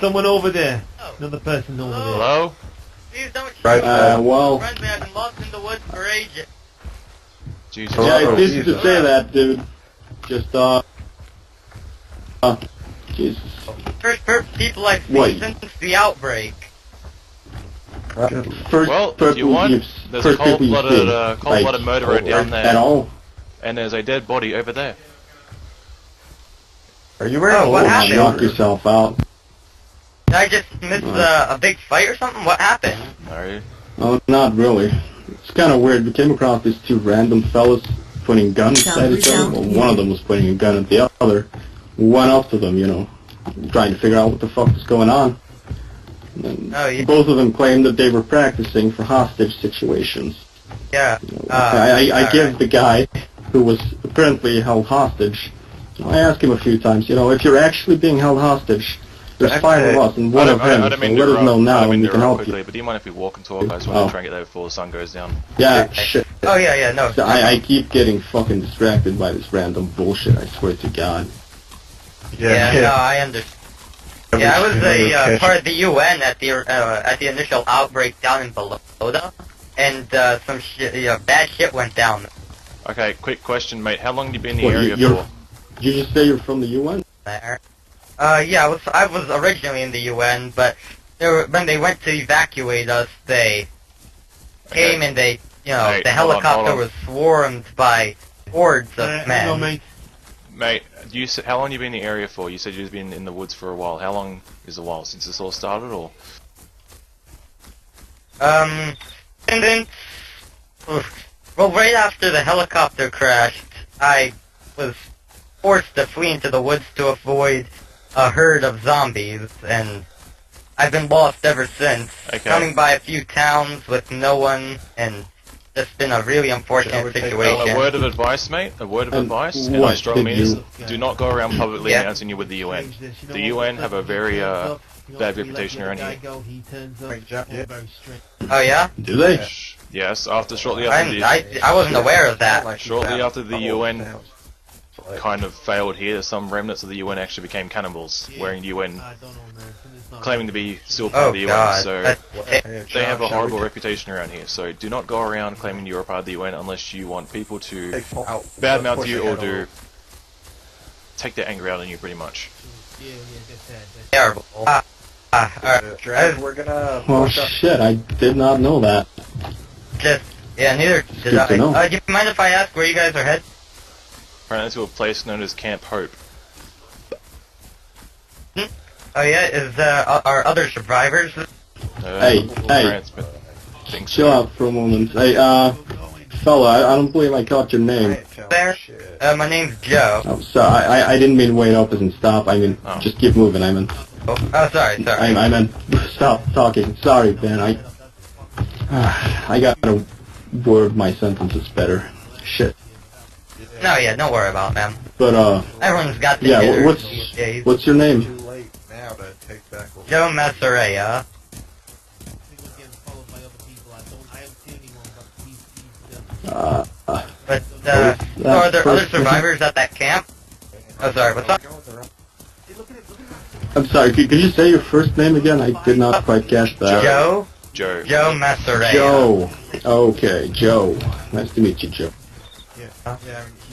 someone over there. Another person over there. Hello? Please don't shoot. Right, well... Friendly, I've been lost in the woods for ages. Jesus. Yeah, Oh, it's easy to say that, dude. Just, Jesus. First people I've seen Wait. since the outbreak. First, well, first you want? you've- There's a first people you've seen, cold-blooded murderer down there. At all? And there's a dead body over there. Are you wearing what a happened? Knock yourself out. Did I just miss a big fight or something? What happened? No. Oh, not really. It's kind of weird. We came across these two random fellas pointing guns at each other. Well, one of them was pointing a gun at the other. Went up to them, you know, trying to figure out what the fuck was going on. And then both of them claimed that they were practicing for hostage situations. Yeah. You know, I give the guy who was apparently held hostage, I asked him a few times, you know, if you're actually being held hostage, there's 5 of us and one of him, so let us know now and we can help you. But do you mind if we walk and talk? I just want to try and get there before the sun goes down. Yeah, shit. Oh, yeah, no. I keep getting fucking distracted by this random bullshit, I swear to God. Yeah, no, I understand. Yeah, I was a part of the UN at the initial outbreak down in Balota, and some shit, bad shit went down Okay, quick question, mate. How long have you been in the area for? Did you just say you're from the UN? there. Yeah, I was originally in the UN, but when they went to evacuate us, they came and they, Mate, the helicopter was swarmed by hordes of men. Hello, mate. Mate, how long have you been in the area for? You said you've been in the woods for a while. How long is a while? Since this all started, or? And then, well, right after the helicopter crashed, I was forced to flee into the woods to avoid a herd of zombies, and I've been lost ever since. Okay. Coming by a few towns with no one, and just been a really unfortunate situation. A word of advice, mate. A word of advice, and I strongly mean is, do not go around publicly announcing you're with the UN. The UN have a very bad reputation around here. Oh yeah? Do they? Yes, shortly after I wasn't aware of that. Shortly after the UN kind of failed here, some remnants of the UN actually became cannibals, wearing UN, claiming to be still part of the UN, so they have a horrible reputation around here, so do not go around claiming you're a part of the UN unless you want people to badmouth you or take their anger out on you, pretty much. Terrible. We're gonna... Well, shit, I did not know that. Neither did I. Do you mind if I ask where you guys are headed? Apparently to a place known as Camp Hope. Oh yeah, are other survivors? Hey, chill out for a moment. Hey, fella, I don't believe I caught your name. There? My name's Joe. Oh, sorry, I didn't mean wait up as in stop, I mean, just keep moving, I mean. Oh, sorry. I meant, stop talking. Sorry, Ben, I gotta word my sentences better. Shit. No, yeah, don't worry about it, man. But, everyone's got the yeah, what's your name? Joe Masserea. But, so are there other survivors at that camp? Oh, sorry, what's up? I'm sorry, could you say your first name again? I did not quite catch that. Joe Masserea. Joe. Okay, Joe. Nice to meet you, Joe.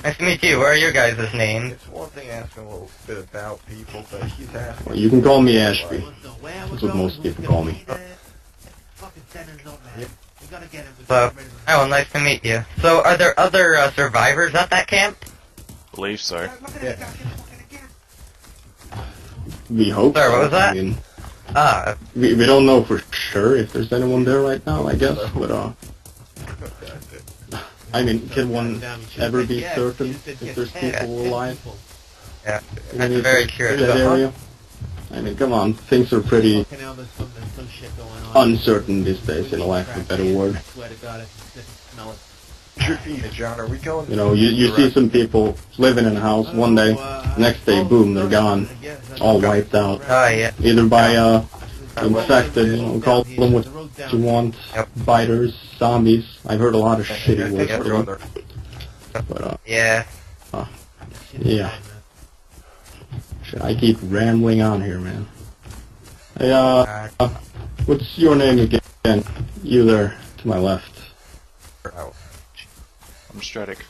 Nice to meet you. Where are your guys' names? It's one thing asking a little bit about people, but he's asking... Well, you can call me Ashby. That's what most people call me. Oh, nice to meet you. So, are there other survivors at that camp? Believe so. We hope Sorry, so. what was that? I mean, we don't know for sure if there's anyone there right now, I guess, but, I mean, can one ever be certain if there's people alive? Yeah, that's very true. That area? I mean, come on, things are pretty uncertain these days, in a lack of a better word. John, are we going... You know, you see some people living in a house one day, next day, boom, they're gone, all wiped out. Oh, yeah. Either by, infected, you know, call them what you want, biters, zombies. I've heard a lot of shitty words for them. But, yeah. Yeah. Shit, I keep rambling on here, man. Hey, what's your name again? You there, to my left. I'm Stratic.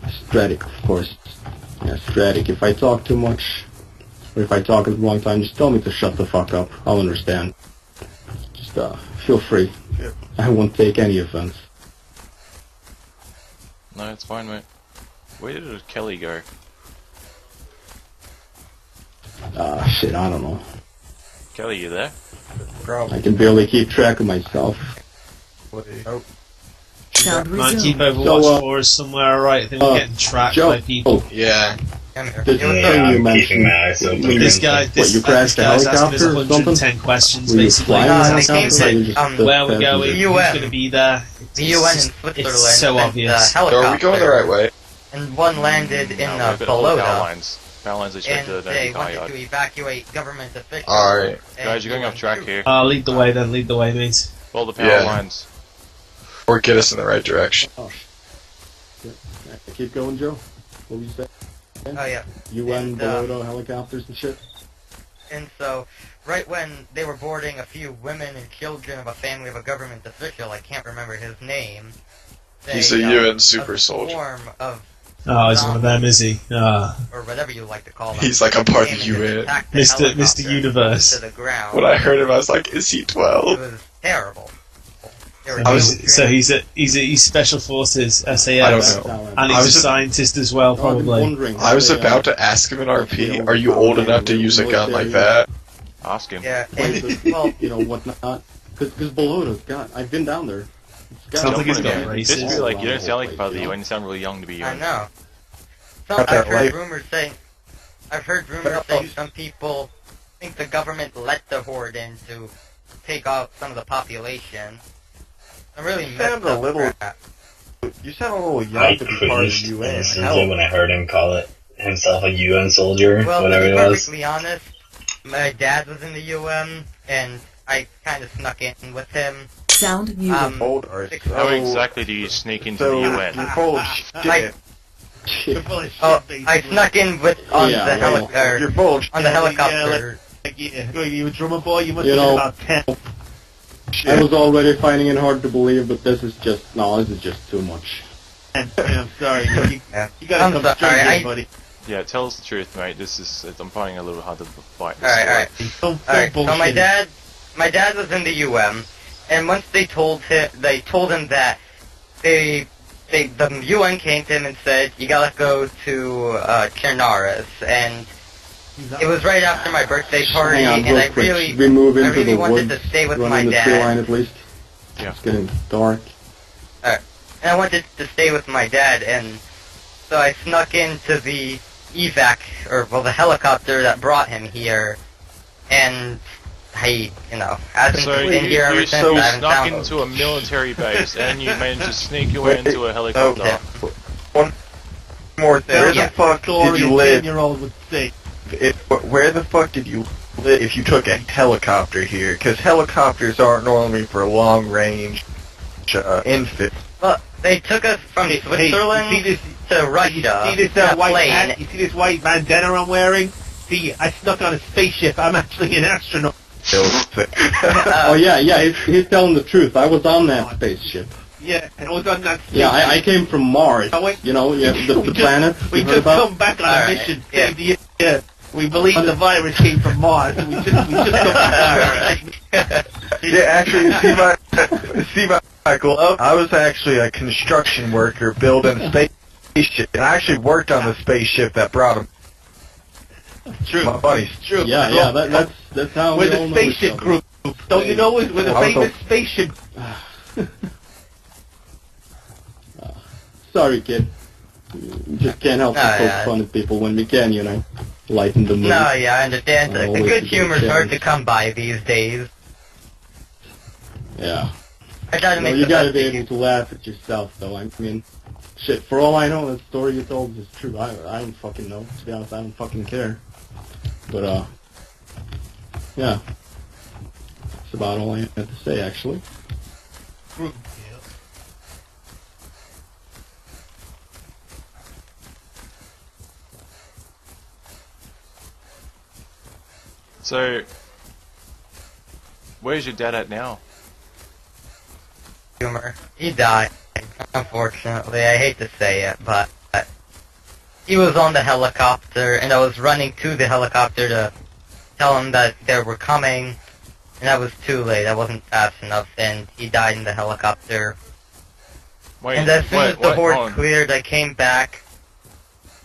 Stratic, of course. Yeah, Stratic. If I talk too much, or if I talk at the wrong time, just tell me to shut the fuck up. I'll understand. Just, feel free. Yep. I won't take any offense. No, it's fine, mate. Where did Kelly go? Shit, I don't know. Kelly, you there? Probably. I can barely keep track of myself. Oh. Sound Might keep resumed. Overwatch for us somewhere, alright? I think we're getting tracked Joe, by people. Yeah. This Yeah, thing you I'm mentioned. keeping my eyes open. This guy, What, you crashed a guy's asking us helicopter or something? 110 questions, Were you basically. flying No, a they He's came asking helicopter, or to, you just um, where we're going, The who's UN. going to be there. The UN in Switzerland It's so sent obvious. a helicopter. So are we going the right way? And one landed in No, we've got all the power Balota. lines. Power lines are straight And to the they Navy car wanted yard. to evacuate government officials. Alright. and Guys, you're going UN off track troops. here. Lead the way then, lead the way, mate. Follow the power Yeah. lines. Or get us in the right direction. Oh, shit. Keep going, Joe. What were you saying? Oh yeah. UN, And, Balota, helicopters and shit? And so, right when they were boarding a few women and children of a family of a government official, I can't remember his name. He's a UN super soldier. Swarm of, Oh, he's one of them, is he? or whatever you like to call them. He's like a part of came the and UN. attacked the Mr. helicopter Universe. To the ground. When I heard him, I was like, is he It 12? was terrible. They were So he's Special Forces, SAS. I don't know. And I he's a was- scientist as well, I've been probably. wondering how I was they, about to ask him in RP, are you old enough to use a gun like that? Ask him. Yeah, Places, and, well, you know, whatnot. Because Balota's got... I've been down there. It's got Sounds like he's Jump got on him. races. Just be like, you don't sound like Place, part of the you know? UN, you sound really young to be I UN. know. Got I've that heard right. rumors saying, some people think the government let the horde in to take out some of the population. I'm really You messed sound a up little- crap. You sound a little young I to be part of the cringed UN. instantly when I heard him call it himself a UN soldier, Well, whatever to it be was. perfectly honest, my dad was in the UN, and I kind of snuck in with him. Sound muted. Old or How exactly do you sneak into so the you're UN? full of shit. You're full of shit, Oh, basically. I snuck in with on Yeah, the well, helicopter. You're full of On the Yeah, helicopter. Yeah, you a drummer boy? You must You have been know- about 10. I shit. was already finding it hard to believe, but this is just... No, this is just too much. And I'm sorry. You gotta I'm come sorry, straight I- here, buddy. Yeah, tell us the truth, mate. I'm finding it a little hard to bite this Alright, story. alright. Don't Alright, so bullshit. my dad was in the UN, and once they told him that the UN came to him and said, you gotta go to Chernaris, and it was right after my birthday party, Hang on, and real I quick. really, Should we move I into really the wanted woods? to stay with Run my in the tree dad. line at least? Yeah. It's getting dark. And I wanted to stay with my dad, and so I snuck into the evac, the helicopter that brought him here, and he, hasn't So been here ever you since. I haven't snuck found him. into a military base and you managed to sneak your way into a helicopter. Okay. One more thing. Where Yeah. the fuck Story did a you live? 10-year-old would say. Where the fuck did you live if you took a helicopter here? Because helicopters aren't normally for long range infantry. Well, they took us from Hey, Switzerland you see this? to Russia You see this in a white plane. hat? You see this white bandana I'm wearing? See, I snuck on a spaceship. I'm actually an astronaut. Oh yeah, he's telling the truth. I was on that spaceship. Yeah, and I was on that spaceship. Yeah, I came from Mars. Oh, wait. You know, yeah, the We planet We you heard just about? come back on a Alright, mission. yeah. Save the yeah. We believe the virus came from Mars. We just come back. Yeah, actually, see my glove? I was actually a construction worker building a spaceship, and I actually worked on the spaceship that brought him. True. My buddies. True. Yeah, that's how We're we all the know spaceship each other. group. Don't you know we're the I was famous spaceship? Sorry, kid. We just can't help No, but poke yeah. fun at people when we can, lighten the mood. No, yeah, I understand. Oh, The always good a good humor's hard challenge. to come by these days. Yeah. I try to Well, make you the gotta best be of able to laugh at yourself, though. I mean, shit, for all I know, that story you told is true. I don't fucking know. To be honest, I don't fucking care. But, yeah. That's about all I have to say, actually. So, where's your dad at now? Humor. He died, unfortunately. I hate to say it, but he was on the helicopter, and I was running to the helicopter to tell him that they were coming, and I was too late. I wasn't fast enough, and he died in the helicopter. Wait, And as soon as the hold horde on. cleared, I came back.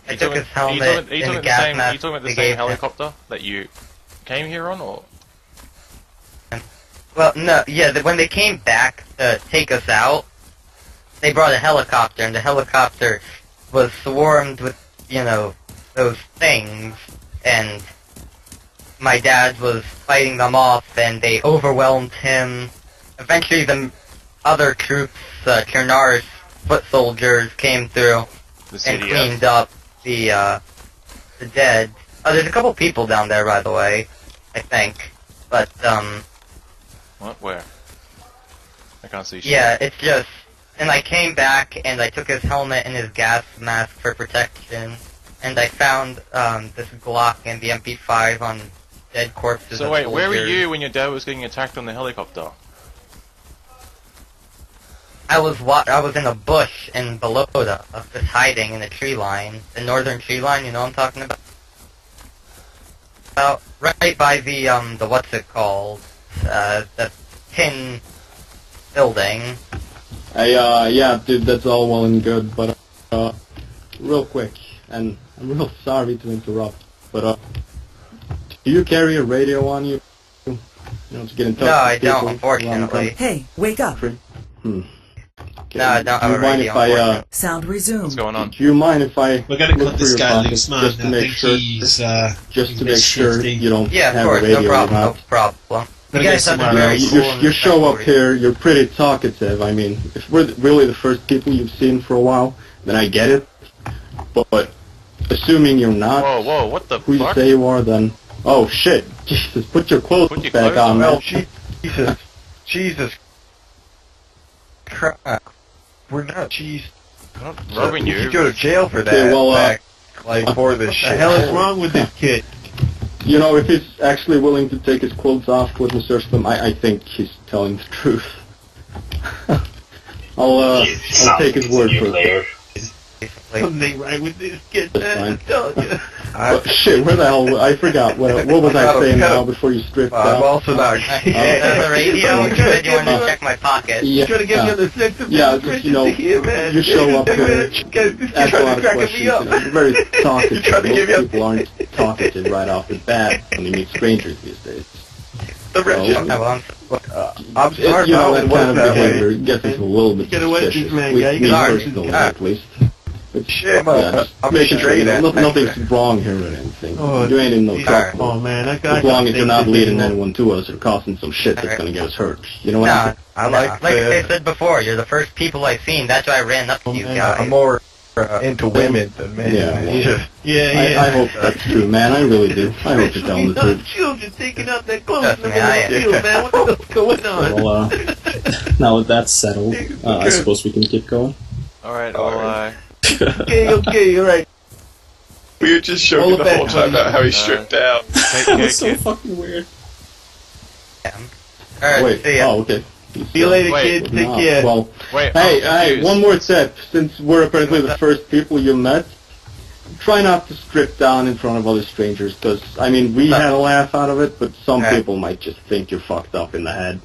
I took his helmet Are you and the talking gas mask the same they gave him. helicopter that you came here on, or? Well, no, yeah, when they came back to take us out, they brought a helicopter, and the helicopter was swarmed with, you know, those things, and my dad was fighting them off, and they overwhelmed him. Eventually, the other troops, Kirnar's foot soldiers, came through and cleaned up the dead. Oh, there's a couple people down there, by the way, I think. But, What? Where? I can't see shit. yeah, it's just... And I came back, and I took his helmet and his gas mask for protection, and I found, this Glock and the MP5 on dead corpses So of wait, where were soldiers. you when your dad was getting attacked on the helicopter? I was in a bush in Balota, just hiding in a tree line. The northern tree line, you know what I'm talking about? Right by the what's it called? The tin building. Yeah, dude, that's all well and good, but, real quick, and I'm real sorry to interrupt, but, do you carry a radio on you? You know, to get in touch No, with I don't, people unfortunately. Hey, wake up. Okay. No, I don't Do have you a mind radio, if I, unfortunately. Sound What's resumed. going on? do you mind if I We're gonna look cut through this your guy pockets loose, man. just to I make think sure, he's, just to a bit make sure shifty. you don't Yeah, of have course, a radio no problem, in no problem. You Gonna guys get have been somewhere very else. cool and You show up respectful. here, you're pretty talkative. I mean, if we're really the first people you've seen for a while, then I get it. But assuming you're not Whoa, what the who you fuck? say you are, then... Oh, shit. Jesus, put your clothes Put your back clothes on, on. Well, man. Jesus Christ. We're not cheese. I'm not robbing You you. could go to jail for that. Okay, well, back, like, for this What shit. the hell is wrong with this kid? You know, if he's actually willing to take his clothes off when we search them, I think he's telling the truth. I'll take his word for it. Something right with this kid, That's man. fine. I'm telling you. But shit, where the hell... I forgot. What was I saying now before you stripped I'm out? also not. The radio, you said you wanted to check my pocket. You trying to get me on the sense of Yeah, this just, you know, here, man. you show up here, This kid's ask a trying lot to of crack questions, me up. you know, you're very talkative. You're trying to give me Most a- people aren't talkative right off the bat when you meet strangers these days. The rich. Okay, well, I'm sorry, You know, it that kind wasn't of that way. behavior gets us a little bit Get away from suspicious. this man, We- guy. You me got personally, it. at least. But, Shit, just I'm making sure, straight you know, at nothing's wrong here or anything. Oh, You ain't in no geez. trouble. Oh, man, I got As long as you're not leading anyone. anyone to us or causing some shit that's Alright. gonna get us hurt. You know what no, I mean? I no. like Like the- I said before, you're the first people I've seen. That's why I ran up to you man, guys. I'm more into women than men. Yeah, well, Yeah. I hope that's true, man. I really do. I hope you're telling the truth. Children taking out their clothes Trust in the me, middle I of the am. field, man. What the hell's going on? Well, now that that's settled, I suppose we can get going. Alright, well, Okay, alright. We were just All joking the the whole best, time buddy. about how he stripped out. take care, That's so kid. fucking weird. Alright, Wait, see ya. oh, okay. See you later, Wait. kid. Take No, care. Well, Wait, hey, I'm hey, confused. one more tip. Since we're apparently the first people you met, try not to strip down in front of other strangers, because, I mean, we had a laugh out of it, but some Alright. people might just think you're fucked up in the head.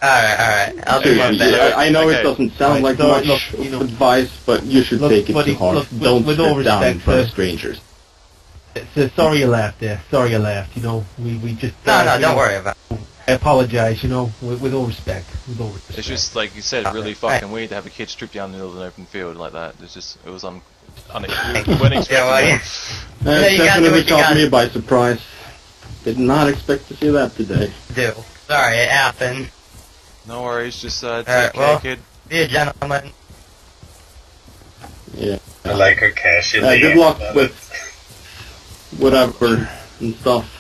Alright. I'll do my Seriously, best. I know Okay. it doesn't sound like So, much look, you know- advice, but you should Look, take it buddy, to heart. look, Don't with all strip down in respect, front of sir. strangers. Sorry you laughed there. Sorry you laughed. You know, we just... No, you don't know, worry about it. I apologize, you know, with all respect. With all respect. It's just, like you said, really fucking weird to have a kid stripped down in the middle of an open field like that. It's just, it was unexpected. Yeah, well, yeah. That you gotta do definitely what you caught gotta me by surprise. Did not expect to see that today. Do. Sorry, it happened. No worries, just take Alright, care, well- kid. Be a gentleman. Yeah. I like her casually. Good luck with whatever and stuff.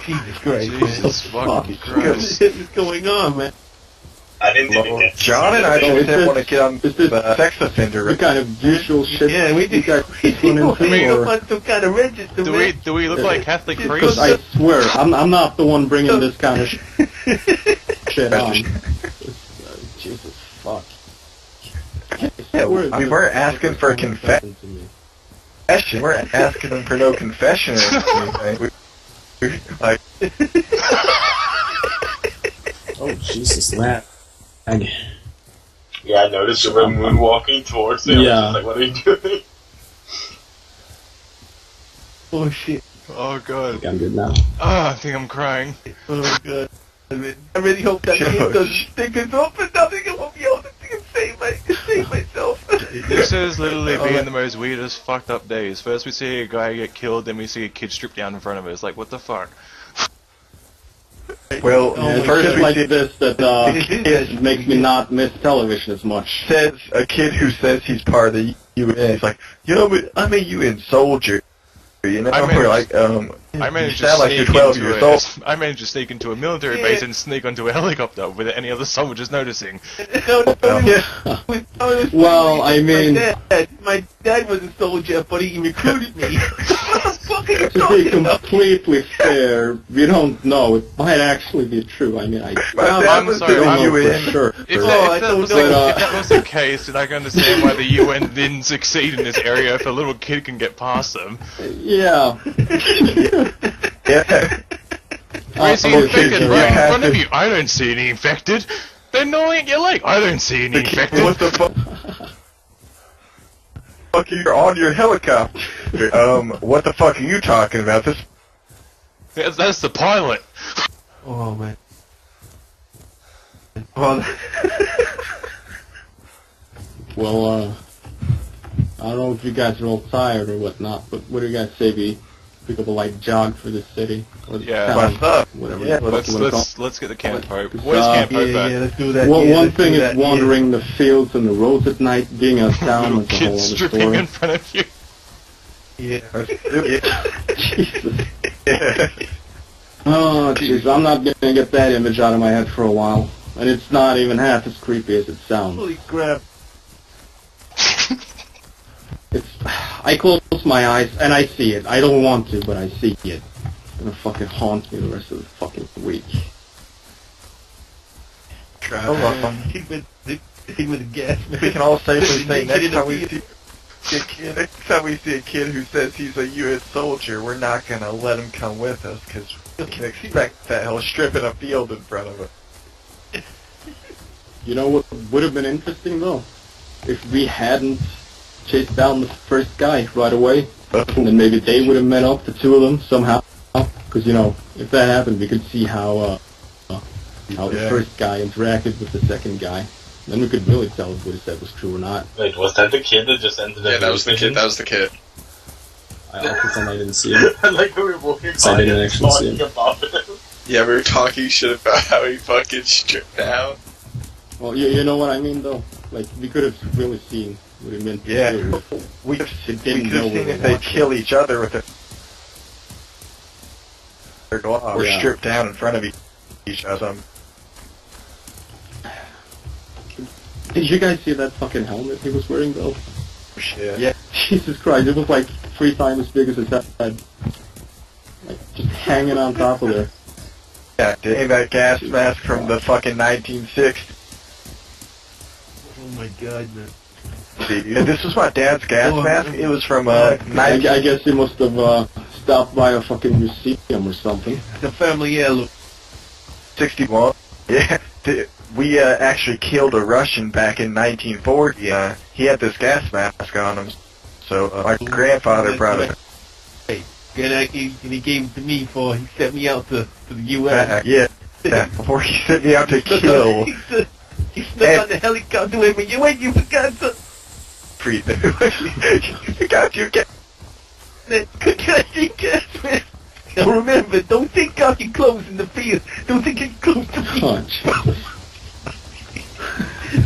Jesus Christ, man. Jesus fucking What Christ. is going on, man? I didn't think it. John and I just didn't want to get on the sex offender. The kind of usual shit. Yeah, we did. guys We run into, or- on some kind of register. Do we look like Catholic Because priests? I swear, I'm not the one bringing this kind of shit on. Jesus fuck. Yeah, I mean, we're asking for a confession. We're asking them for no confession or anything. Like, Oh, Jesus, that. Yeah, I noticed you were moonwalking towards it. Yeah. I was just like, what are you doing? Oh shit. Oh god. I'm good now. Ah, I think I'm crying. Oh god. I really hope that kid doesn't stick his up and nothing. I won't be able to save myself. This is literally being the most weirdest, fucked up days. First we see a guy get killed, then we see a kid stripped down in front of us. Like, what the fuck? well, It's first just we like see this that it makes me not miss television as much. says a kid who says he's part of the UN. He's like, you know, but I'm a UN soldier. You know, we're like, I managed you sound like you're 12 years old. I managed to sneak into a military base and sneak onto a helicopter without any other soldiers noticing. Well, I mean, my dad was a soldier, but he recruited me. to be completely fair, we don't know. It might actually be true. I mean, I I'm sorry, don't know UN. for sure. If I that don't was know. if that was the case, then I can understand why the UN didn't succeed in this area if a little kid can get past them. Yeah. Yeah. Where's the okay, infected so, right in yeah. front of you? I don't see any infected. They're gnawing at your leg. I don't see any infected. What the fuck? Fuck, you're on your helicopter. What the fuck are you talking about? This That's the pilot. Oh man. Well, Well, I don't know if you guys are all tired or whatnot, but what do you guys say we pick up a light jog for this city? Or the Yeah. town, What's up? whatever. Yeah, the fuck you wanna call Let's get the camp hope. Uh, Where's camp hope yeah, at? let's do that. Well, yeah, one let's do thing is that, wandering the fields and the roads at night, being out of town Little is a whole kid other stripping story. in front of you. Yeah. Jesus. Yeah. Oh, jeez, I'm not gonna get that image out of my head for a while. And it's not even half as creepy as it sounds. Holy crap. I close my eyes and I see it. I don't want to, but I see it. It's gonna fucking haunt me the rest of the fucking week. Hit with the gas, man. We can all safely say Get in next the time we field. see a kid, next time we see a kid who says he's a U.S. soldier, we're not gonna let him come with us because we can expect that he'll strip in a field in front of us. You know what would have been interesting though? If we hadn't chased down the first guy right away, and then maybe they would have met up, the two of them, somehow. Because, you know, if that happened, we could see how the first guy interacted with the second guy. Then we could really tell if what he said was true or not. Wait, was that the kid that just entered the Yeah, that was the kid. That was the kid. I pretend I didn't see him. I like we were walking So I by didn't and actually see talking him. about it. Yeah, we were talking shit about how he fucking stripped down. Well, you know what I mean, though? Like, we could have really seen what he meant to Yeah. do. We could They have didn't know seen we if were they'd watching. kill each other with their glove or Yeah. strip down in front of each other. Did you guys see that fucking helmet he was wearing, though? Shit. Yeah. Jesus Christ, it was like 3 times as big as his head. Like, just hanging on top of there. Yeah, dang, that gas mask from the fucking 1960s. Oh my god, man. Yeah, this was my dad's gas mask. It was from I 19... guess he must have stopped by a fucking museum or something. The family heirloom. 61. Yeah, we actually killed a Russian back in 1940. He had this gas mask on him. So my grandfather brought it And he gave it to me for he sent me out to the U.S. back. Yeah, before he sent me out to kill. He snuck on the helicopter with me. You forgot to... You got your gas. Now remember, don't take off your clothes in the field. Don't take your clothes to me. Oh, Jesus.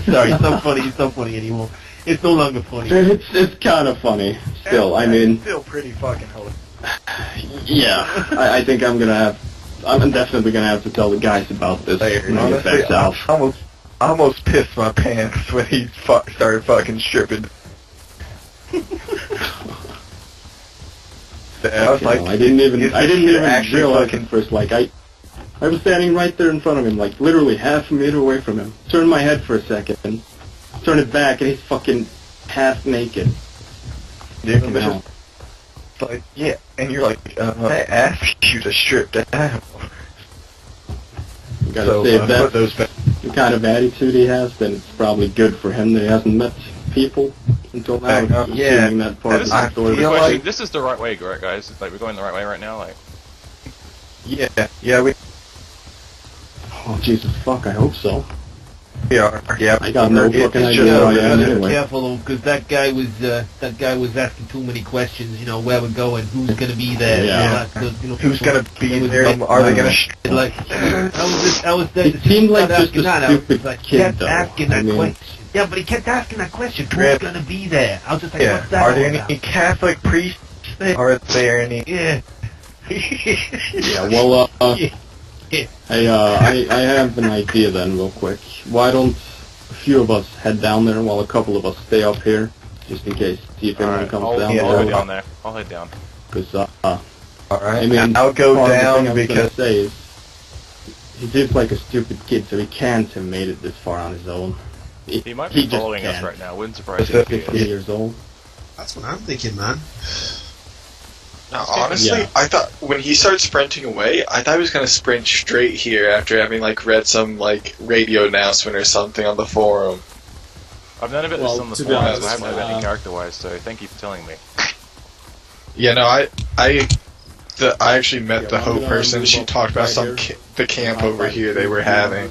Sorry, it's not funny. It's not funny anymore. It's no longer funny. It's kind of funny. Still, I mean, Still pretty fucking hilarious. yeah. I think I'm definitely gonna have to tell the guys about this when I get Honestly, back south. almost pissed my pants when he started fucking stripping. I was like, I didn't even actually realize fucking at first. Like I was standing right there in front of him, like literally half a meter away from him. Turned my head for a second, turned it back, and he's fucking half naked. Yeah, like, yeah, and you're like, I asked you to strip down. You gotta say, if that's the kind of attitude he has, then it's probably good for him that he hasn't met people until now. Yeah, that part of the story. Like, this is the right way, right, guys? Like, we're going the right way right now, like. Yeah, we. Oh Jesus, fuck! I hope so. We are. Yeah, I got no fucking idea where I am anyway. Careful though, because that guy was asking too many questions. You know, where we're going, who's gonna be there? Yeah. Who's gonna be there? Are they gonna? Like, I was. It seemed like just a stupid kid, kept asking that question. Yeah, but he kept asking that question. Who's gonna be there? I was just like, what's that? Are there any Catholic priests there? Are there any? Yeah. Yeah. Well, Hey, I have an idea then, real quick. Why don't a few of us head down there while a couple of us stay up here, just in case, see if anyone comes down. I'll head down there. I'll head down. Because, alright, I mean, I'll go down because... because... Say is, he seems like a stupid kid, so he can't have made it this far on his own. He might be following us right now. Wouldn't surprise me. you. 50 years old. That's what I'm thinking, man. No, honestly, I thought when he started sprinting away, I thought he was gonna sprint straight here after having like read some like radio announcement or something on the forum. I've none of it on the forum, so I haven't heard any character-wise. So thank you for telling me. Yeah, no, I actually met the Hope person. She talked about the camp over here they were having.